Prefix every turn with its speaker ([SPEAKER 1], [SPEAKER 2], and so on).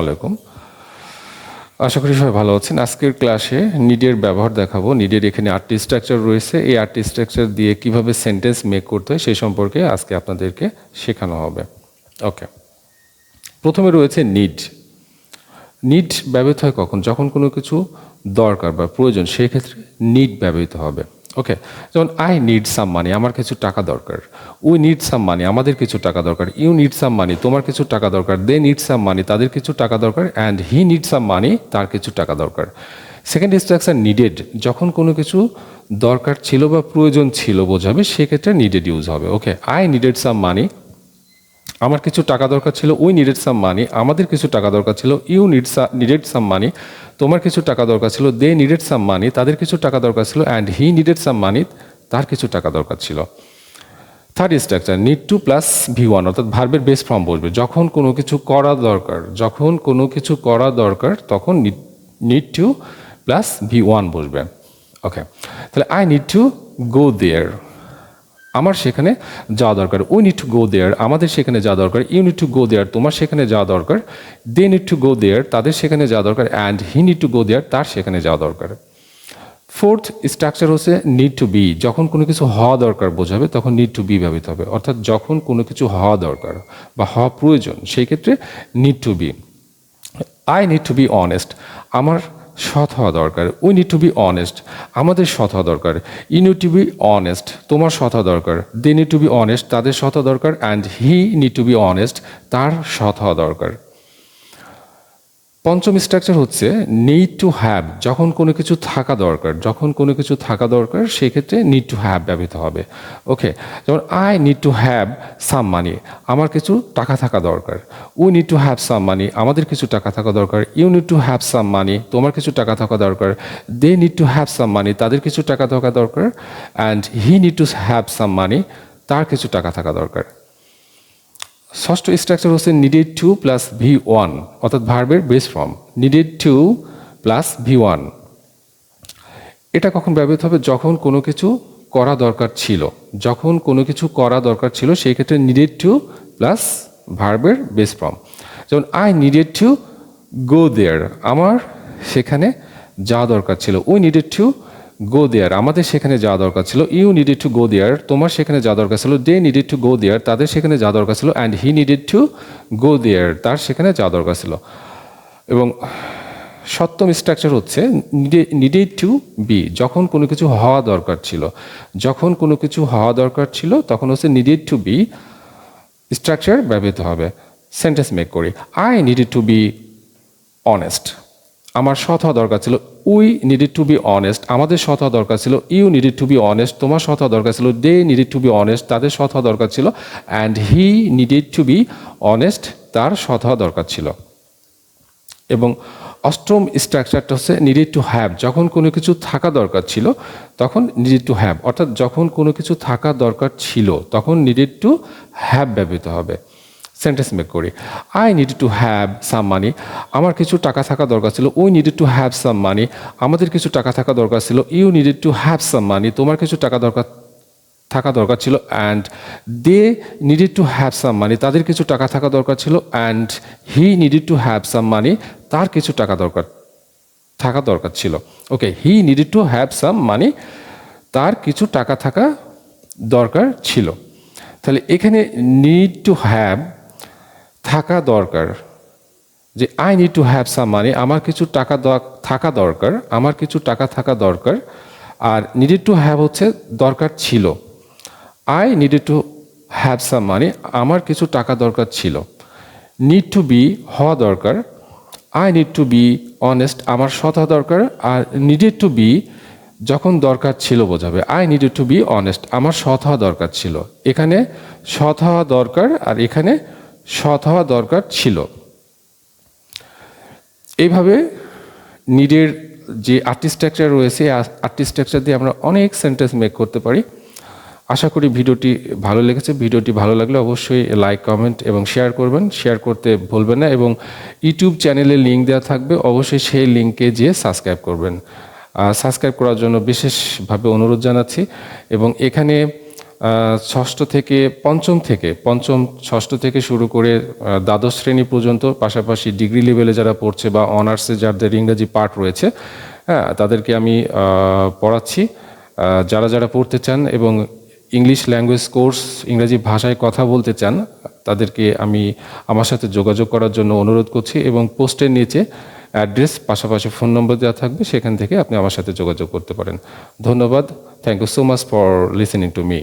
[SPEAKER 1] আলাইকুম। আশা করি সবাই ভালো আছেন। আজকের ক্লাসে নিডের ব্যবহার দেখাবো। নিডের এখানে 8টি স্ট্রাকচার রয়েছে। এই 8টি স্ট্রাকচার দিয়ে কিভাবে সেন্টেন্স মেক করতে হয় সেই সম্পর্কে আজকে আপনাদেরকে শেখানো হবে। ওকে, প্রথমে রয়েছে নিড। নিড ব্যবহৃত হয় কখন? যখন কোনো কিছু দরকার বা প্রয়োজন, সেই ক্ষেত্রে নিড ব্যবহৃত হবে। ওকে, যেমন আই নিড সাম মানি, আমার কিছু টাকা দরকার। উই নিড সাম মানি, আমাদের কিছু টাকা দরকার। ইউ নিড সাম মানি, তোমার কিছু টাকা দরকার। দে নিড সাম মানি, তাদের কিছু টাকা দরকার। And he need some money, তার কিছু টাকা দরকার। সেকেন্ড স্ট্রাকচার নিডেড, যখন কোনো কিছু দরকার ছিল বা প্রয়োজন ছিল বোঝাবে, সেক্ষেত্রে নিডেড ইউজ হবে। ওকে, আই নিডেড সাম মানি, আমার কিছু টাকা দরকার ছিল। উই নিডেড সাম মানি, আমাদের কিছু টাকা দরকার ছিল। ইউ নিডেড সাম মানি, তোমার কিছু টাকা দরকার ছিল। দে নিডেড সাম মানি, তাদের কিছু টাকা দরকার ছিল। And he needed some money, তার কিছু টাকা দরকার ছিল। Third structure need to plus V1, অর্থাৎ ভার্বের বেস ফর্ম বসবে। যখন কোনো কিছু করা দরকার, যখন কোনো কিছু করা দরকার, তখন নিড টু প্লাস V1 বসবে। ওকে, তাহলে আই নিড টু গো দেয়ার, আমার সেখানে যাওয়া দরকার। উই নিড টু গো দেয়ার, আমাদের সেখানে যাওয়া দরকার। ইউ নিড টু গো দেয়ার, তোমার সেখানে যাওয়া দরকার। দে নিড টু গো দেয়ার, তাদের সেখানে যাওয়া দরকার। And he need to go there, তার সেখানে যাওয়া দরকার। ফোর্থ স্ট্রাকচার হচ্ছে নিড টু বি। যখন কোনো কিছু হওয়া দরকার বোঝাবে, তখন নিড টু বি ব্যবহৃত হবে। অর্থাৎ যখন কোনো কিছু হওয়া দরকার বা হওয়া প্রয়োজন, সেই ক্ষেত্রে need to be. I need to be honest, আমার সৎ হওয়া দরকার। We need to be honest, আমাদের সৎ হওয়া দরকার। You need to be honest, তোমার সৎ হওয়া দরকার। They need to be honest, তাদের সৎ হওয়া দরকার। And he need to be honest, তার সৎ হওয়া দরকার। পঞ্চম স্ট্রাকচার হচ্ছে নিড টু হ্যাভ, যখন কোনো কিছু থাকা দরকার, যখন কোনো কিছু থাকা দরকার, সেক্ষেত্রে নিড টু হ্যাভ ব্যবহৃত হবে। ওকে, যেমন I need to have some money, আমার কিছু টাকা থাকা দরকার। We need to have some money, আমাদের কিছু টাকা থাকা দরকার। You need to have some money, তোমার কিছু টাকা থাকা দরকার। They need to have some money, তাদের কিছু টাকা থাকা দরকার। And he need to have some money, তার কিছু টাকা থাকা দরকার। ষষ্ঠ স্ট্রাকচার হচ্ছে নিডেড টু প্লাস V1, অর্থাৎ ভার্বের base form. Needed to plus V1, এটা কখন ব্যবহৃত হবে? যখন কোনো কিছু করা দরকার ছিল, যখন কোনো কিছু করা দরকার ছিল, সেই ক্ষেত্রে নিডেড টু প্লাস ভার্বের বেস ফর্ম। যেমন আই নিডেড টু গো দেয়ার, আমার সেখানে যাওয়া দরকার ছিল। উই নিডেড টু গো দেয়ার, আমাদের সেখানে যাওয়া দরকার ছিল। ইউ নিডেড টু গো দেয়ার, তোমার সেখানে যাওয়া দরকার ছিল। দে নিডেড টু গো দেয়ার, তাদের সেখানে যাওয়া দরকার ছিল। And he needed to go there, তার সেখানে যাওয়া দরকার ছিল। এবং সপ্তম স্ট্রাকচার হচ্ছে নিডেড টু বি, যখন কোনো কিছু হওয়া দরকার ছিল, যখন কোনো কিছু হওয়া দরকার ছিল, তখন হচ্ছে নিডেড টু বি স্ট্রাকচার ব্যবহৃত হবে। সেন্টেন্স মেক করি। I needed to be honest, আমার সৎ হওয়া দরকার ছিল। We needed to be honest, আমাদের সৎ হওয়া দরকার ছিল। You needed to be honest, তোমার সৎ হওয়া দরকার ছিল। They needed to be honest, তাদের সৎ হওয়া দরকার ছিল। And he needed to be honest, তার সৎ হওয়া দরকার ছিল। এবং অষ্টম স্ট্রাকচারটা হচ্ছে নিডেড টু হ্যাভ, যখন কোনো কিছু থাকা দরকার ছিল, তখন নিডেড টু হ্যাভ, অর্থাৎ যখন কোনো কিছু থাকা দরকার ছিল, তখন নিডেড টু হ্যাভ ব্যবহৃত হবে। সেন্টেন্স মেক করি। I needed to have some money, আমার কিছু টাকা থাকা দরকার ছিল। We needed to have some money, আমাদের কিছু টাকা থাকা দরকার ছিল। You needed to have some money, তোমার কিছু টাকা থাকা দরকার ছিল। And they needed to have some money, তাদের কিছু টাকা থাকা দরকার ছিল। And he needed to have some money, তার কিছু টাকা থাকা দরকার ছিল। ওকে, হি needed to have some money, তার কিছু টাকা থাকা দরকার ছিল। তাহলে এখানে নিড টু হ্যাভ, থাকা দরকার, যে I need to have some money, আমার কিছু টাকা থাকা দরকার, আমার কিছু টাকা থাকা দরকার। আর নিডেড টু হ্যাভ হচ্ছে দরকার ছিল। I needed to have some money, আমার কিছু টাকা দরকার ছিল। নিড টু বি, হওয়া দরকার। I need to be honest, আমার সৎ হওয়া দরকার। আর নিডেড টু বি, যখন দরকার ছিল বোঝাবে। I needed to be honest, আমার সৎ হওয়া দরকার ছিল। এখানে সৎ হওয়া দরকার, আর এখানে সৎ হওয়া দরকার ছিল। এইভাবে নিডের যে 8টি স্ট্রাকচার রয়েছে, 8টি স্ট্রাকচার দিয়ে আমরা অনেক সেন্টেন্স মেক করতে পারি। আশা করি ভিডিওটি ভালো লেগেছে। ভিডিওটি ভালো লাগলে অবশ্যই লাইক, কমেন্ট এবং শেয়ার করবেন। শেয়ার করতে ভুলবেন না। এবং ইউটিউব চ্যানেলে লিঙ্ক দেওয়া থাকবে, অবশ্যই সেই লিঙ্কে যেয়ে সাবস্ক্রাইব করবেন। সাবস্ক্রাইব করার জন্য বিশেষভাবে অনুরোধ জানাচ্ছি। এবং এখানে ষষ্ঠ থেকে পঞ্চম ষষ্ঠ থেকে শুরু করে দ্বাদশ শ্রেণী পর্যন্ত, পাশাপাশি ডিগ্রি লেভেলে যারা পড়ছে বা অনার্সে যাদের ইংরেজি পার্ট রয়েছে, হ্যাঁ, তাদেরকে আমি পড়াচ্ছি। যারা যারা পড়তে চান এবং ইংলিশ ল্যাঙ্গুয়েজ কোর্স, ইংরেজি ভাষায় কথা বলতে চান, তাদেরকে আমি আমার সাথে যোগাযোগ করার জন্য অনুরোধ করছি, এবং পোস্টের নিচে অ্যাড্রেস পাশাপাশি ফোন নম্বর দেওয়া থাকবে, সেখান থেকে আপনি আমার সাথে যোগাযোগ করতে পারেন। ধন্যবাদ। Thank you so much for listening to me.